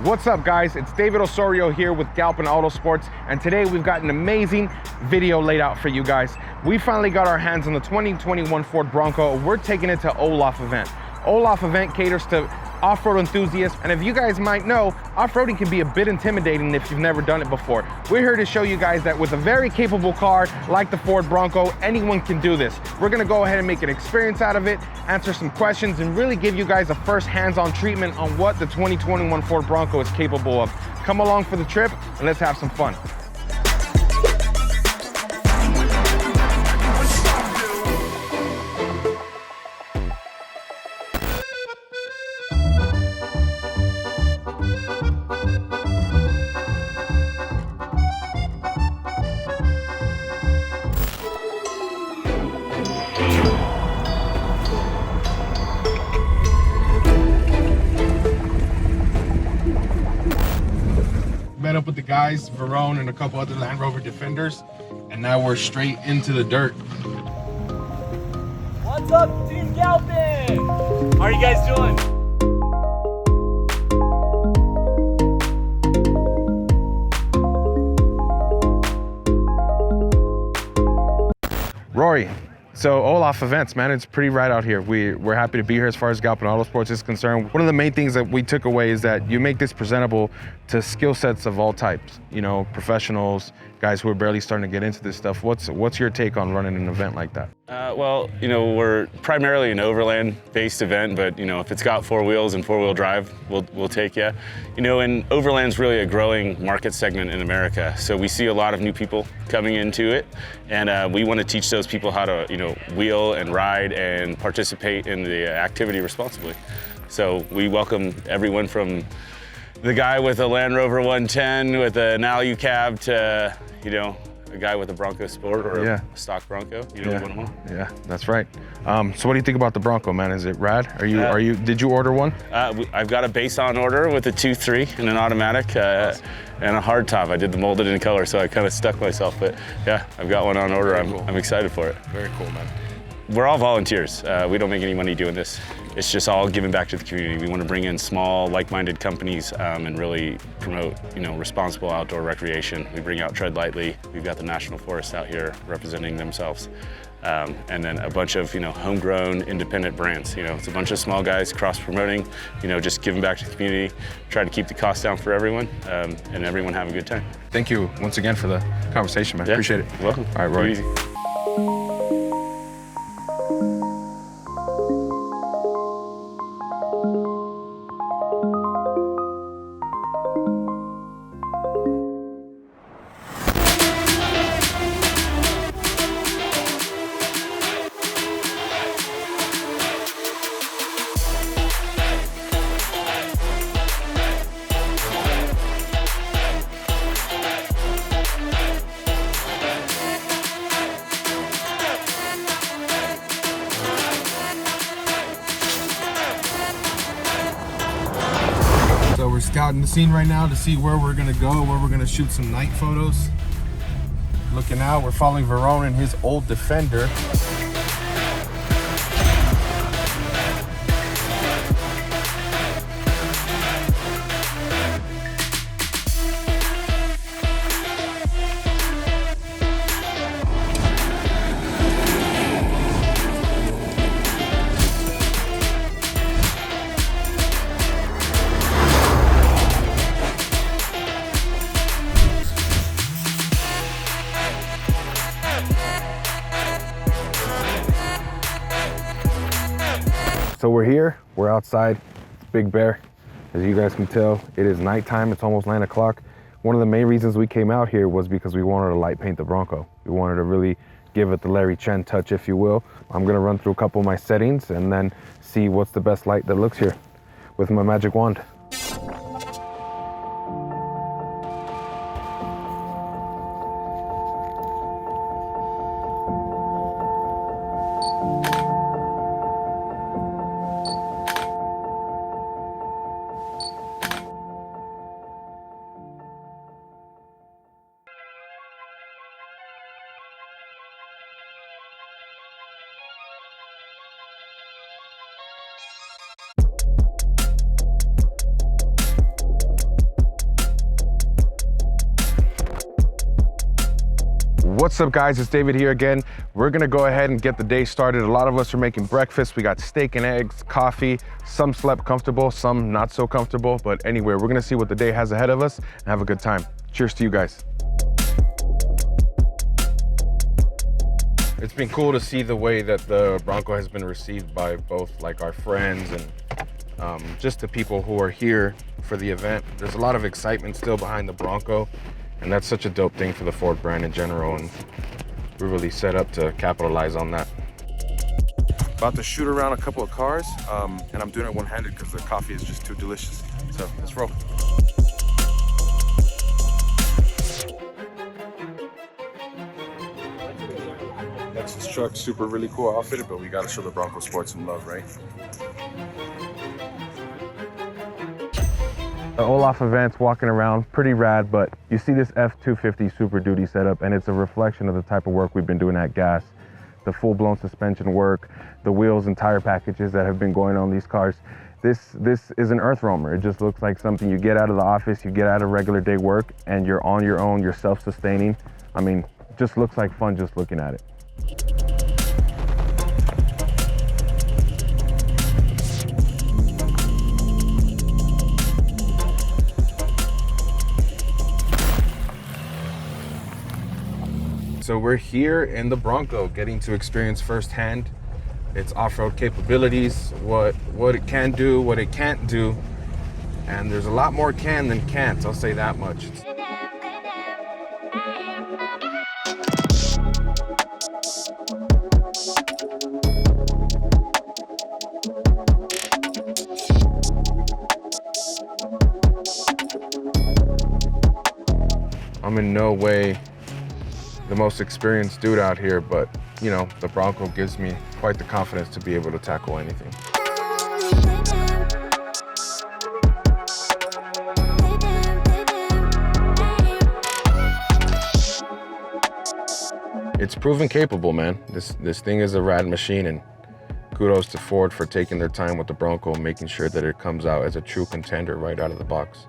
What's up, guys? It's David Osorio here with Galpin Auto Sports, and today we've got an amazing video laid out for you guys. We finally got our hands on the 2021 Ford Bronco. We're taking it to OLAF event. OLAF event caters to off-road enthusiasts, and if you guys might know, off-roading can be a bit intimidating if you've never done it before. We're here to show you guys that with a very capable car like the Ford Bronco, anyone can do this. We're gonna go ahead and make an experience out of it, answer some questions, and really give you guys a first hands-on treatment on what the 2021 Ford Bronco is capable of. Come along for the trip, and let's have some fun. Met up with the guys, Verone and a couple other Land Rover Defenders, and now we're straight into the dirt. What's up, Team Galpin? How are you guys doing? Rory, so OLAF events, man, it's pretty right out here. We're happy to be here as far as Galpin Auto Sports is concerned. One of the main things that we took away is that you make this presentable to skill sets of all types, you know, professionals, guys who are barely starting to get into this stuff. What's your take on running an event like that? Well, you know, we're primarily an Overland-based event, but, you know, if it's got four wheels and four-wheel drive, we'll take you. You know, and Overland's really a growing market segment in America, so we see a lot of new people coming into it, and we want to teach those people how to, you know, wheel and ride and participate in the activity responsibly. So we welcome everyone from the guy with a Land Rover 110 with an Alu cab to, you know, a guy with a Bronco Sport or a stock Bronco. You know what? Yeah, that's right. So what do you think about the Bronco, man? Is it rad? Did you order one? I've got a base on order with a 2.3 and an automatic and a hard top. I did the molded in color, so I kind of stuck myself, but yeah, I've got one on order. I'm excited for it. Very cool, man. We're all volunteers. We don't make any money doing this. It's just all giving back to the community. We want to bring in small, like-minded companies and really promote, you know, responsible outdoor recreation. We bring out Tread Lightly. We've got the National Forest out here representing themselves. And then a bunch of, you know, homegrown, independent brands. You know, it's a bunch of small guys cross-promoting, you know, just giving back to the community, try to keep the costs down for everyone, and everyone have a good time. Thank you once again for the conversation, man. Yeah. Appreciate it. You're welcome. All right, Roy. Easy. So we're scouting the scene right now to see where we're gonna go, where we're gonna shoot some night photos. Looking out, we're following Verone and his old Defender. So we're here, we're outside, it's Big Bear. As you guys can tell, it is nighttime, it's almost 9 o'clock. One of the main reasons we came out here was because we wanted to light paint the Bronco. We wanted to really give it the Larry Chen touch, if you will. I'm gonna run through a couple of my settings and then see what's the best light that looks here with my magic wand. What's up guys, it's David here again. We're gonna go ahead and get the day started. A lot of us are making breakfast. We got steak and eggs, coffee. Some slept comfortable, some not so comfortable. But anyway, we're gonna see what the day has ahead of us and have a good time. Cheers to you guys. It's been cool to see the way that the Bronco has been received by both like our friends and just the people who are here for the event. There's a lot of excitement still behind the Bronco, and that's such a dope thing for the Ford brand in general, and we're really set up to capitalize on that. About to shoot around a couple of cars, and I'm doing it one-handed because the coffee is just too delicious. So let's roll. Nexus truck, super really cool outfitted, but we gotta show the Bronco Sport some love, right? The OLAF event's walking around, pretty rad, but you see this F250 Super Duty setup, and it's a reflection of the type of work we've been doing at Gas. The full-blown suspension work, the wheels and tire packages that have been going on these cars. This is an earth roamer. It just looks like something you get out of the office, you get out of regular day work, and you're on your own, you're self-sustaining. I mean, just looks like fun just looking at it. So we're here in the Bronco, getting to experience firsthand its off-road capabilities, what it can do, what it can't do, and there's a lot more can than can't, I'll say that much. I'm in no way the most experienced dude out here, but you know, the Bronco gives me quite the confidence to be able to tackle anything. It's proven capable, man. This thing is a rad machine, and kudos to Ford for taking their time with the Bronco, making sure that it comes out as a true contender right out of the box.